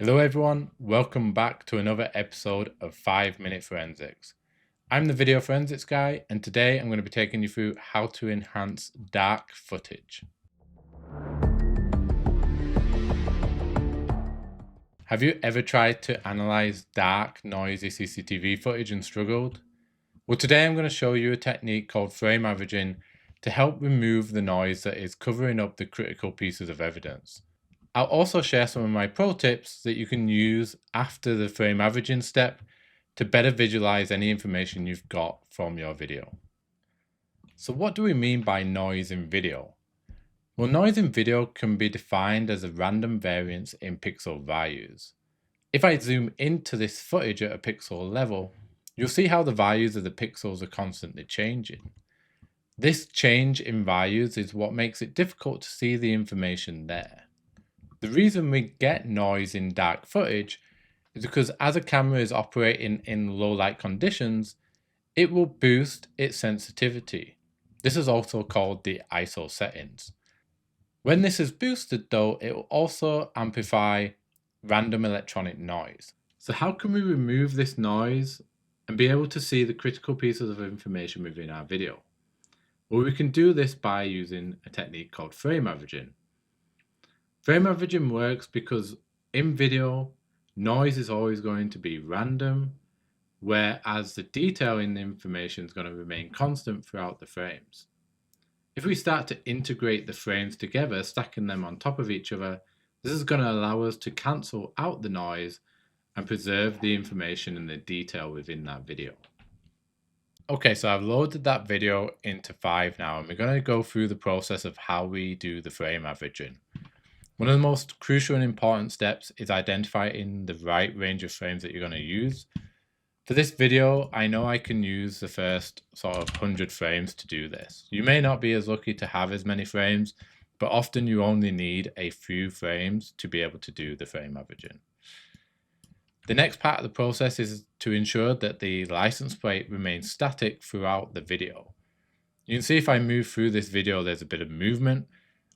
Hello everyone, welcome back to another episode of 5 Minute Forensics. I'm the video forensics guy, and today I'm going to be taking you through how to enhance dark footage. Have you ever tried to analyze dark, noisy CCTV footage and struggled? Well, today I'm going to show you a technique called frame averaging to help remove the noise that is covering up the critical pieces of evidence. I'll also share some of my pro tips that you can use after the frame averaging step to better visualize any information you've got from your video. So what do we mean by noise in video? Well, noise in video can be defined as a random variance in pixel values. If I zoom into this footage at a pixel level, you'll see how the values of the pixels are constantly changing. This change in values is what makes it difficult to see the information there. The reason we get noise in dark footage is because as a camera is operating in low light conditions, it will boost its sensitivity. This is also called the ISO settings. When this is boosted though, it will also amplify random electronic noise. So how can we remove this noise and be able to see the critical pieces of information within our video? Well, we can do this by using a technique called frame averaging. Frame averaging works because in video, noise is always going to be random, whereas the detail in the information is going to remain constant throughout the frames. If we start to integrate the frames together, stacking them on top of each other, this is going to allow us to cancel out the noise and preserve the information and the detail within that video. Okay, so I've loaded that video into 5 now, and we're going to go through the process of how we do the frame averaging. One of the most crucial and important steps is identifying the right range of frames that you're going to use. For this video, I know I can use the first sort of 100 frames to do this. You may not be as lucky to have as many frames, but often you only need a few frames to be able to do the frame averaging. The next part of the process is to ensure that the license plate remains static throughout the video. You can see if I move through this video, there's a bit of movement.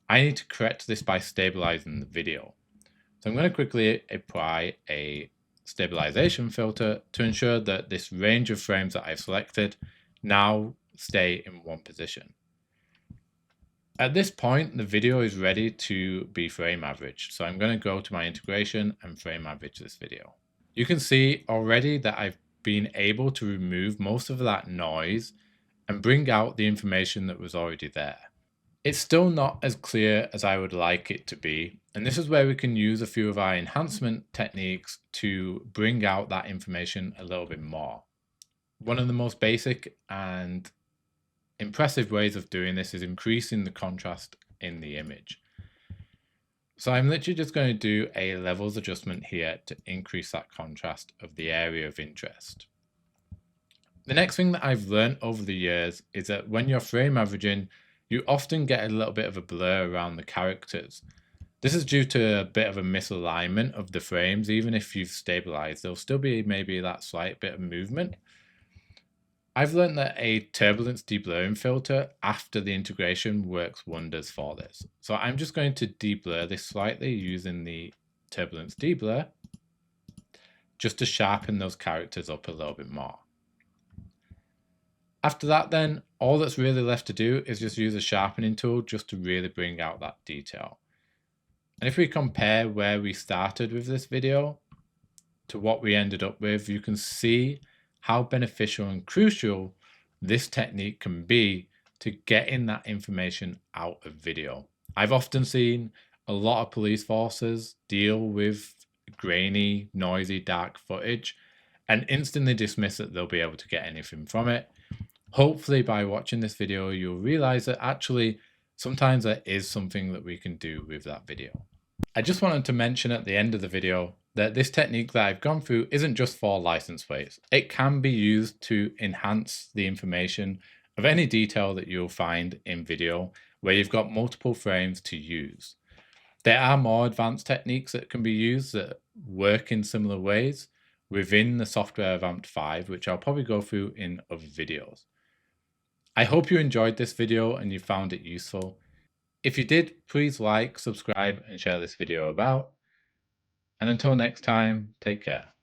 I need to correct this by stabilizing the video. So I'm going to quickly apply a stabilization filter to ensure that this range of frames that I've selected now stay in one position. At this point, the video is ready to be frame averaged. So I'm going to go to my integration and frame average this video. You can see already that I've been able to remove most of that noise and bring out the information that was already there. It's still not as clear as I would like it to be, and this is where we can use a few of our enhancement techniques to bring out that information a little bit more. One of the most basic and impressive ways of doing this is increasing the contrast in the image. So I'm literally just going to do a levels adjustment here to increase that contrast of the area of interest. The next thing that I've learned over the years is that when you're frame averaging, you often get a little bit of a blur around the characters. This is due to a bit of a misalignment of the frames. Even if you've stabilized, there'll still be maybe that slight bit of movement. I've learned that a turbulence deblurring filter after the integration works wonders for this. So I'm just going to deblur this slightly using the turbulence deblur just to sharpen those characters up a little bit more. After that then, all that's really left to do is just use a sharpening tool just to really bring out that detail. And if we compare where we started with this video to what we ended up with, you can see how beneficial and crucial this technique can be to getting that information out of video. I've often seen a lot of police forces deal with grainy, noisy, dark footage and instantly dismiss that they'll be able to get anything from it. Hopefully by watching this video, you'll realize that actually sometimes there is something that we can do with that video. I just wanted to mention at the end of the video that this technique that I've gone through isn't just for license plates. It can be used to enhance the information of any detail that you'll find in video where you've got multiple frames to use. There are more advanced techniques that can be used that work in similar ways within the software of AMP5, which I'll probably go through in other videos. I hope you enjoyed this video and you found it useful. If you did, please like, subscribe, and share this video about. And until next time, take care.